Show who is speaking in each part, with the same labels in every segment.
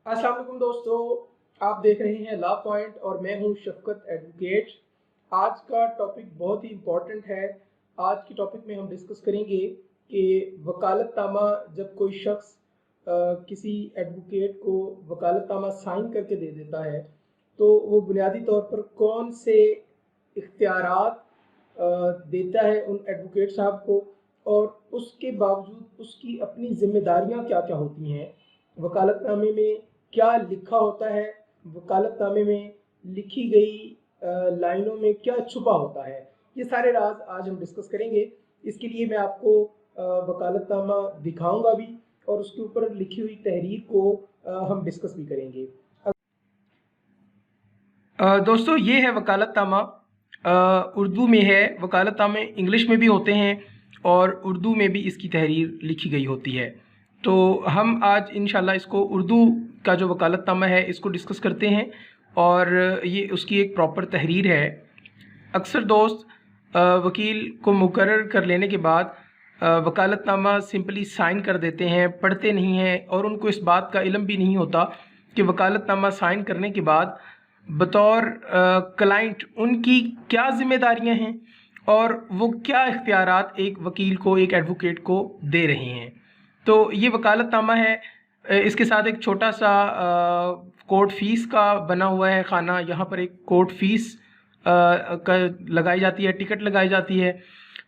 Speaker 1: अस्सलाम वालेकुम दोस्तों, आप देख रहे हैं लॉ पॉइंट और मैं हूं शफकत एडवोकेट। आज का टॉपिक बहुत ही इम्पोर्टेंट है। आज की टॉपिक में हम डिस्कस करेंगे कि वकालतनामा जब कोई शख्स किसी एडवोकेट को वकालतनामा साइन करके दे देता है तो वो बुनियादी तौर पर कौन से इख्तियारात देता है उन एडवोकेट साहब को, और उसके बावजूद उसकी अपनी जिम्मेदारियां क्या क्या होती हैं, वकालतनामे में क्या लिखा होता है, वकालतनामे में लिखी गई लाइनों में क्या छुपा होता है। ये सारे राज आज हम डिस्कस करेंगे। इसके लिए मैं आपको वकालतनामा दिखाऊंगा भी और उसके ऊपर लिखी हुई तहरीर को हम डिस्कस भी करेंगे। दोस्तों, ये है वकालतनामा। उर्दू में है। वकालतनामे इंग्लिश में भी होते हैं और उर्दू में भी इसकी तहरीर लिखी गई होती है। तो हम आज इंशाल्लाह इसको उर्दू का जो वकालतनामा है इसको डिस्कस करते हैं और ये उसकी एक प्रॉपर तहरीर है। अक्सर दोस्त वकील को मुकर्रर कर लेने के बाद वकालतनामा सिंपली साइन कर देते हैं, पढ़ते नहीं हैं और उनको इस बात का इल्म भी नहीं होता कि वकालतनामा साइन करने के बाद बतौर क्लाइंट उनकी क्या ज़िम्मेदारियां हैं और वो क्या इख्तियारात एक वकील को, एक एडवोकेट को दे रहे हैं। तो ये वकालतनामा है। इसके साथ एक छोटा सा कोर्ट फ़ीस का बना हुआ है खाना। यहाँ पर एक कोर्ट फ़ीस का लगाई जाती है, टिकट लगाई जाती है।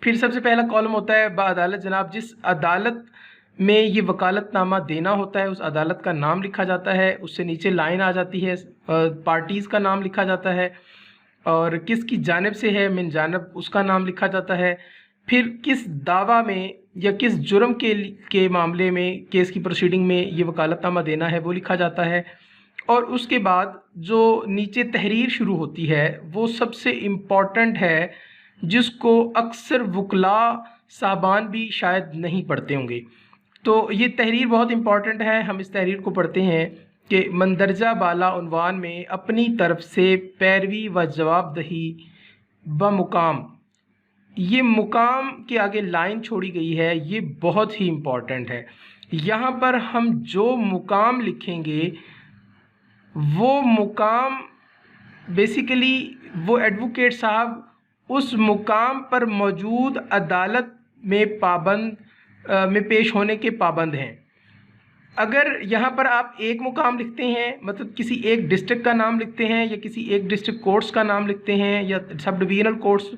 Speaker 1: फिर सबसे पहला कॉलम होता है बाअदालत जनाब। जिस अदालत में ये वकालतनामा देना होता है उस अदालत का नाम लिखा जाता है। उससे नीचे लाइन आ जाती है, पार्टीज़ का नाम लिखा जाता है और किसकी जानिब से है मिन जानिब उसका नाम लिखा जाता है। फिर किस दावा में या किस जुर्म के मामले में केस की प्रोसीडिंग में ये वकालतनामा देना है वो लिखा जाता है। और उसके बाद जो नीचे तहरीर शुरू होती है वो सबसे इम्पॉर्टेंट है, जिसको अक्सर वकला साहबान भी शायद नहीं पढ़ते होंगे। तो ये तहरीर बहुत इम्पॉर्टेंट है। हम इस तहरीर को पढ़ते हैं कि मंदरजा बाला उन्वान में अपनी तरफ से पैरवी व जवाबदही बमुकाम, ये मुकाम के आगे लाइन छोड़ी गई है, ये बहुत ही इम्पॉर्टेंट है। यहाँ पर हम जो मुकाम लिखेंगे वो मुकाम बेसिकली वो एडवोकेट साहब उस मुकाम पर मौजूद अदालत में में पेश होने के पाबंद हैं। अगर यहाँ पर आप एक मुकाम लिखते हैं, मतलब किसी एक डिस्ट्रिक्ट का नाम लिखते हैं या किसी एक डिस्ट्रिक्ट कोर्ट्स का नाम लिखते हैं या सब डिवीज़नल कोर्ट्स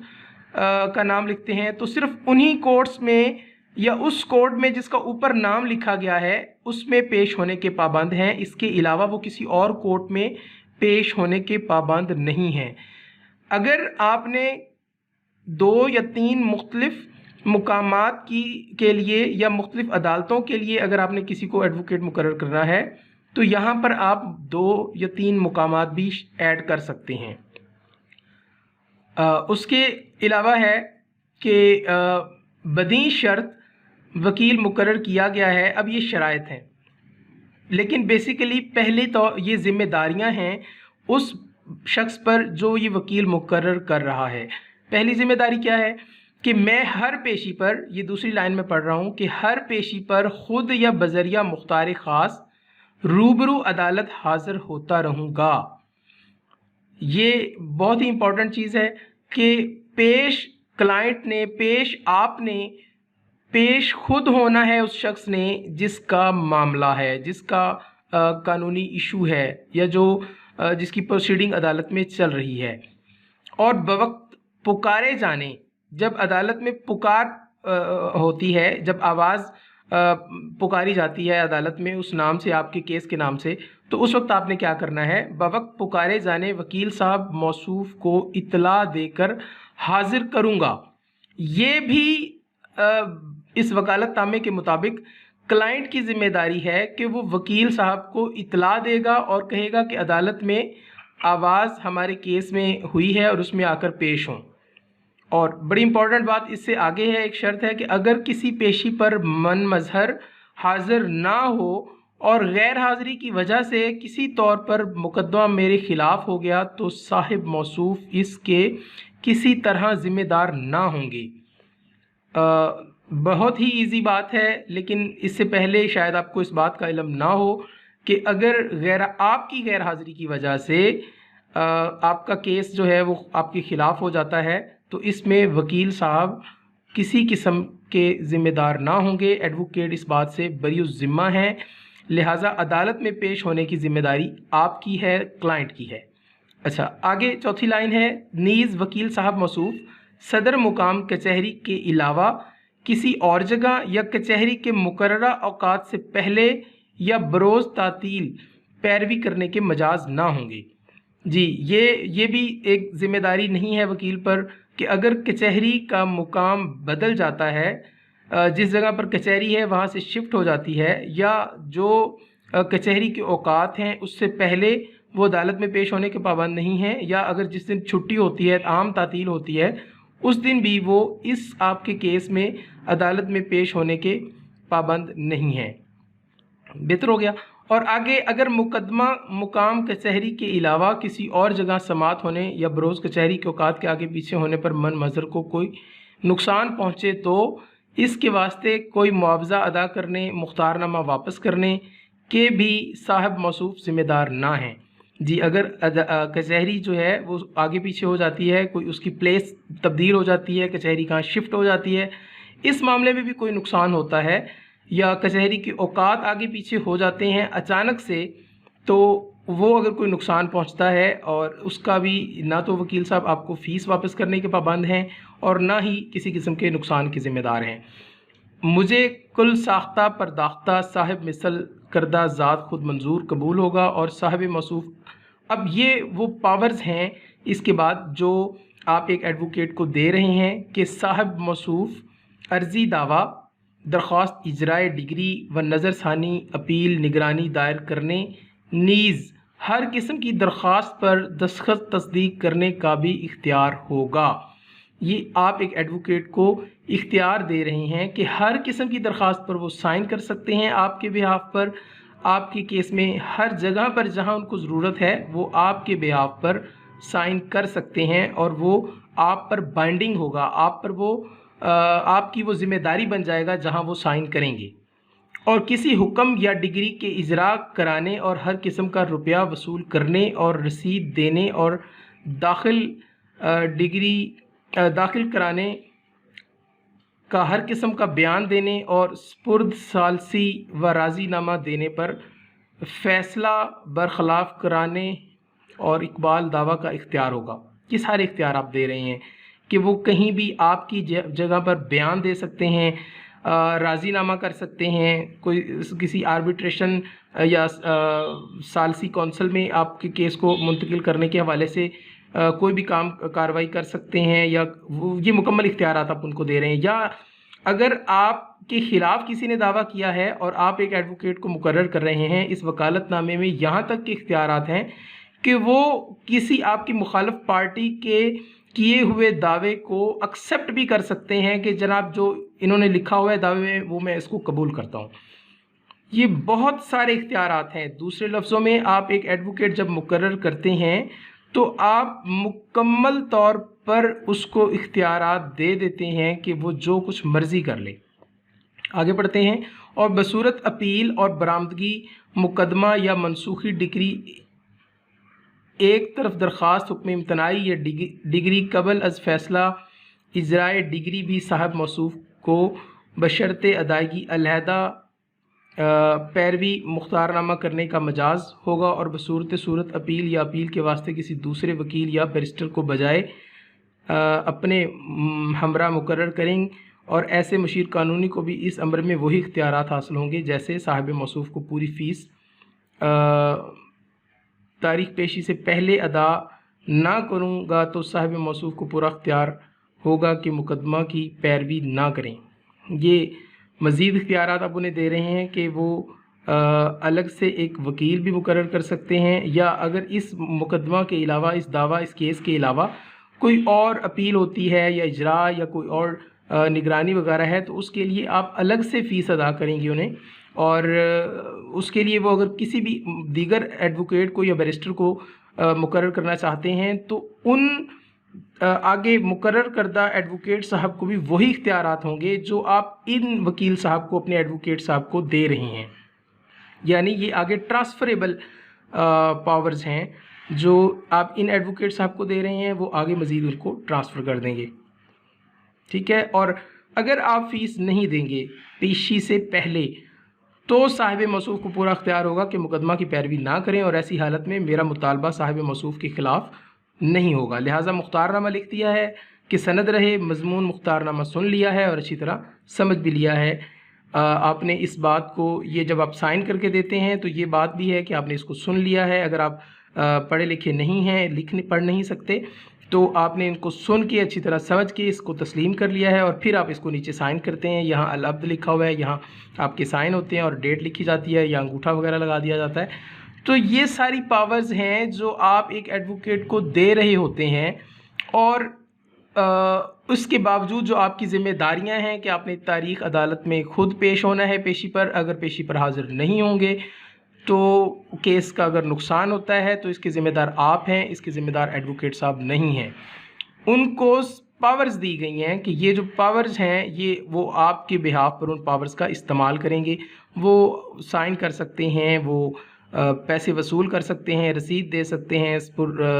Speaker 1: का नाम लिखते हैं, तो सिर्फ उन्हीं कोर्ट्स में या उस कोर्ट में जिसका ऊपर नाम लिखा गया है उसमें पेश होने के पाबंद हैं। इसके अलावा वो किसी और कोर्ट में पेश होने के पाबंद नहीं हैं। अगर आपने 2 या 3 मुख्तलिफ मुकामात के लिए या मुख्तलिफ अदालतों के लिए अगर आपने किसी को एडवोकेट मुकर्रर करना है तो यहाँ पर आप 2 या 3 मुकामात भी ऐड कर सकते हैं। उसके अलावा है कि बदीं शर्त वकील मुकर्रर किया गया है। अब ये शराइत हैं, लेकिन बेसिकली पहले तो ये ज़िम्मेदारियां हैं उस शख्स पर जो ये वकील मुकर्रर कर रहा है। पहली ज़िम्मेदारी क्या है कि मैं हर पेशी पर, ये दूसरी लाइन में पढ़ रहा हूँ, कि हर पेशी पर ख़ुद या बज़रिया मुख्तार ख़ास रूबरू अदालत हाज़िर होता रहूँगा। ये बहुत ही इम्पोर्टेंट चीज़ है कि पेश क्लाइंट ने, पेश आपने, पेश खुद होना है उस शख्स ने जिसका मामला है, जिसका कानूनी इशू है या जो जिसकी प्रोसीडिंग अदालत में चल रही है। और बवक्त पुकारे जाने, जब अदालत में पुकार होती है, जब आवाज़ पुकारी जाती है अदालत में उस नाम से, आपके केस के नाम से, तो उस वक्त आपने क्या करना है, बवक्त पुकारे जाने वकील साहब मौसूफ को इतला देकर हाजिर करूँगा। ये भी इस वकालतनामे के मुताबिक क्लाइंट की ज़िम्मेदारी है कि वो वकील साहब को इतला देगा और कहेगा कि अदालत में आवाज़ हमारे केस में हुई है और उसमें आकर पेश हों। और बड़ी इम्पॉर्टेंट बात इससे आगे है, एक शर्त है कि अगर किसी पेशी पर मन मज़हर हाजिर ना हो और गैर हाज़िरी की वजह से किसी तौर पर मुकदमा मेरे ख़िलाफ़ हो गया तो साहिब मौसूफ इसके किसी तरह ज़िम्मेदार ना होंगे। बहुत ही इजी बात है, लेकिन इससे पहले शायद आपको इस बात का इल्म ना हो کہ اگر آپ کی غیر حاضری کی وجہ سے آپ کا کیس جو ہے وہ آپ کے خلاف ہو جاتا ہے تو اس میں وکیل صاحب کسی قسم کے ذمہ دار نہ ہوں گے. ایڈوکیٹ اس بات سے بری الذمہ ہیں، لہٰذا عدالت میں پیش ہونے کی ذمہ داری آپ کی ہے، کلائنٹ کی ہے. اچھا، آگے چوتھی لائن ہے، نیز وکیل صاحب موصوف صدر مقام کچہری کے علاوہ کسی اور جگہ یا کچہری کے مقررہ اوقات سے پہلے یا بروز تعطیل پیروی کرنے کے مجاز نہ ہوں گے. جی یہ بھی ایک ذمہ داری نہیں ہے وکیل پر کہ اگر کچہری کا مقام بدل جاتا ہے، جس جگہ پر کچہری ہے وہاں سے شفٹ ہو جاتی ہے، یا جو کچہری کے اوقات ہیں اس سے پہلے وہ عدالت میں پیش ہونے کے پابند نہیں ہیں، یا اگر جس دن چھٹی ہوتی ہے، عام تعطیل ہوتی ہے، اس دن بھی وہ اس آپ کے کیس میں عدالت میں پیش ہونے کے پابند نہیں ہیں. بہتر ہو گیا. اور آگے، اگر مقدمہ مقام کچہری کے علاوہ کسی اور جگہ سماعت ہونے یا بروز کچہری کے اوقات کے آگے پیچھے ہونے پر من مظہر کو کوئی نقصان پہنچے تو اس کے واسطے کوئی معاوضہ ادا کرنے، مختار نامہ واپس کرنے کے بھی صاحب موصوف ذمہ دار نہ ہیں. جی اگر کچہری جو ہے وہ آگے پیچھے ہو جاتی ہے، کوئی اس کی پلیس تبدیل ہو جاتی ہے، کچہری کہاں شفٹ ہو جاتی ہے، اس معاملے میں بھی کوئی نقصان ہوتا ہے، یا کچہری کے اوقات آگے پیچھے ہو جاتے ہیں اچانک سے، تو وہ اگر کوئی نقصان پہنچتا ہے اور اس کا بھی نہ تو وکیل صاحب آپ کو فیس واپس کرنے کے پابند ہیں اور نہ ہی کسی قسم کے نقصان کے ذمہ دار ہیں. مجھے کل ساختہ پرداختہ صاحب مثل کردہ ذات خود منظور قبول ہوگا. اور صاحب موصوف، اب یہ وہ پاورز ہیں اس کے بعد جو آپ ایک ایڈوکیٹ کو دے رہے ہیں کہ صاحب موصوف عرضی دعویٰ، درخواست اجرائے ڈگری و نظر ثانی اپیل نگرانی دائر کرنے، نیز ہر قسم کی درخواست پر دستخط تصدیق کرنے کا بھی اختیار ہوگا. یہ آپ ایک ایڈوکیٹ کو اختیار دے رہے ہیں کہ ہر قسم کی درخواست پر وہ سائن کر سکتے ہیں آپ کے بہاف پر. آپ کے کیس میں ہر جگہ پر جہاں ان کو ضرورت ہے وہ آپ کے بہاف پر سائن کر سکتے ہیں، اور وہ آپ پر بائنڈنگ ہوگا، آپ پر وہ آپ کی وہ ذمہ داری بن جائے گا جہاں وہ سائن کریں گے. اور کسی حکم یا ڈگری کے اجرا کرانے اور ہر قسم کا روپیہ وصول کرنے اور رسید دینے اور داخل کرانے کا ہر قسم کا بیان دینے اور سپرد ثالثی و راضی نامہ دینے پر فیصلہ برخلاف کرانے اور اقبال دعویٰ کا اختیار ہوگا. یہ سارے اختیار آپ دے رہے ہیں کہ وہ کہیں بھی آپ کی جگہ پر بیان دے سکتے ہیں، راضی نامہ کر سکتے ہیں، کوئی کسی آربیٹریشن یا ثالثی کونسل میں آپ کے کیس کو منتقل کرنے کے حوالے سے کوئی بھی کارروائی کر سکتے ہیں، یا یہ مکمل اختیارات آپ ان کو دے رہے ہیں. یا اگر آپ کے خلاف کسی نے دعویٰ کیا ہے اور آپ ایک ایڈوکیٹ کو مقرر کر رہے ہیں، اس وکالت نامے میں یہاں تک کے اختیارات ہیں کہ وہ کسی آپ کی مخالف پارٹی کے کیے ہوئے دعوے کو ایکسیپٹ بھی کر سکتے ہیں کہ جناب جو انہوں نے لکھا ہوا ہے دعوے میں وہ میں اس کو قبول کرتا ہوں. یہ بہت سارے اختیارات ہیں. دوسرے لفظوں میں آپ ایک ایڈوکیٹ جب مقرر کرتے ہیں تو آپ مکمل طور پر اس کو اختیارات دے دیتے ہیں کہ وہ جو کچھ مرضی کر لے. آگے پڑھتے ہیں. اور بصورت اپیل اور برآمدگی مقدمہ یا منسوخی ڈگری ایک طرف درخواست حکم امتناعی یا ڈگری قبل از فیصلہ اجرائے ڈگری بھی صاحب موصوف کو بشرط ادائیگی علیحدہ پیروی مختار نامہ کرنے کا مجاز ہوگا. اور صورت اپیل یا اپیل کے واسطے کسی دوسرے وکیل یا بیرسٹر کو بجائے اپنے ہمراہ مقرر کریں، اور ایسے مشیر قانونی کو بھی اس امر میں وہی اختیارات حاصل ہوں گے جیسے صاحب موصوف کو پوری فیس تاریخ پیشی سے پہلے ادا نہ کروں گا تو صاحب موصوف کو پورا اختیار ہوگا کہ مقدمہ کی پیروی نہ کریں. یہ مزید اختیارات آپ انہیں دے رہے ہیں کہ وہ الگ سے ایک وکیل بھی مقرر کر سکتے ہیں، یا اگر اس مقدمہ کے علاوہ، اس کیس کے علاوہ کوئی اور اپیل ہوتی ہے یا اجرا یا کوئی اور نگرانی وغیرہ ہے تو اس کے لیے آپ الگ سے فیس ادا کریں گے انہیں. اور اس کے لیے وہ اگر کسی بھی دیگر ایڈوکیٹ کو یا بیرسٹر کو مقرر کرنا چاہتے ہیں تو ان آگے مقرر کردہ ایڈوکیٹ صاحب کو بھی وہی اختیارات ہوں گے جو آپ ان وکیل صاحب کو، اپنے ایڈوکیٹ صاحب کو دے رہے ہیں. यानी ये आगे ट्रांसफरेबल पावर्स हैं जो आप इन एडवोकेट साहब को दे रहे हैं, वो आगे मज़ीद उनको ट्रांसफ़र कर देंगे। ठीक है। और अगर आप फ़ीस नहीं देंगे पेशी से पहले तो साहिब मौसूफ़ को पूरा अख्तियार होगा कि मुकदमा की पैरवी ना करें, और ऐसी हालत में मेरा मुतालबा साहिब मौसूफ़ के ख़िलाफ़ नहीं होगा। लिहाजा मुख्तारनामा लिख दिया है कि सनद रहे, मज़मून मुख्तारनामा सुन लिया है और अच्छी तरह समझ भी लिया है। आपने इस बात को, ये जब आप साइन करके देते हैं तो ये बात भी है कि आपने इसको सुन लिया है। अगर आप पढ़े लिखे नहीं हैं, पढ़ नहीं सकते, तो आपने इनको सुन के अच्छी तरह समझ के इसको तस्लीम कर लिया है, और फिर आप इसको नीचे साइन करते हैं। यहाँ अल अब्द लिखा हुआ है, यहाँ आपके साइन होते हैं और डेट लिखी जाती है या अंगूठा वगैरह लगा दिया जाता है। तो ये सारी पावर्स हैं जो आप एक एडवोकेट को दे रहे होते हैं, और उसके बावजूद जो आपकी ज़िम्मेदारियां हैं कि आपने तारीख़ अदालत में ख़ुद पेश होना है पेशी पर। अगर पेशी पर हाज़िर नहीं होंगे तो केस का अगर नुकसान होता है तो इसके ज़िम्मेदार आप हैं, इसके ज़िम्मेदार एडवोकेट साहब नहीं हैं। उनको पावर्स दी गई हैं कि ये जो पावर्स हैं ये वो आपके बिहाफ पर उन पावर्स का इस्तेमाल करेंगे। वो साइन कर सकते हैं, वो पैसे वसूल कर सकते हैं, रसीद दे सकते हैं,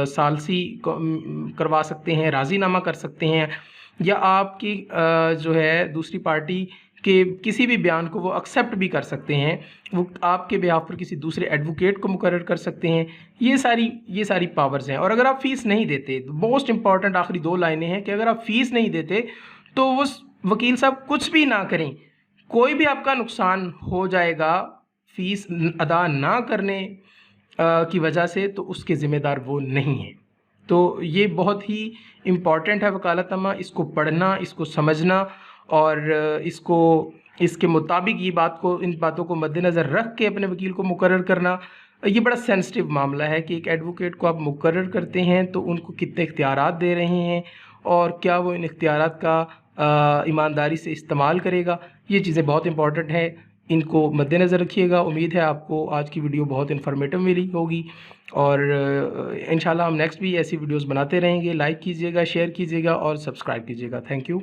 Speaker 1: सालसी करवा सकते हैं, राज़ीनामा कर सकते हैं, या आपकी जो है दूसरी पार्टी के किसी भी बयान को वो एक्सेप्ट भी कर सकते हैं। वो आपके बिहाफ पर किसी दूसरे एडवोकेट को मुकर्रर कर सकते हैं। ये सारी पावर्स हैं। और अगर आप फ़ीस नहीं देते, मोस्ट इम्पॉर्टेंट आखिरी 2 लाइनें हैं कि अगर आप फ़ीस नहीं देते तो उस वकील साहब कुछ भी ना करें, कोई भी आपका नुकसान हो जाएगा फ़ीस अदा ना करने की वजह से, तो उसके ज़िम्मेदार वो नहीं हैं। तो ये बहुत ही इम्पॉर्टेंट है वकालतनामा, इसको पढ़ना, इसको समझना, और इसके मुताबिक इन बातों को मद्देनज़र रख के अपने वकील को मुकर्रर करना। ये बड़ा सेंसिटिव मामला है कि एक एडवोकेट को आप मुकर्रर करते हैं तो उनको कितने इख्तियारात दे रहे हैं, और क्या वो इन इख्तियारात का ईमानदारी से इस्तेमाल करेगा। ये चीज़ें बहुत इंपॉर्टेंट हैं, इनको मद्देनज़र रखिएगा। उम्मीद है आपको आज की वीडियो बहुत इन्फॉर्मेटिव मिली होगी, और इंशाल्लाह हम नेक्स्ट भी ऐसी वीडियोस बनाते रहेंगे। लाइक कीजिएगा, शेयर कीजिएगा और सब्सक्राइब कीजिएगा। Thank you.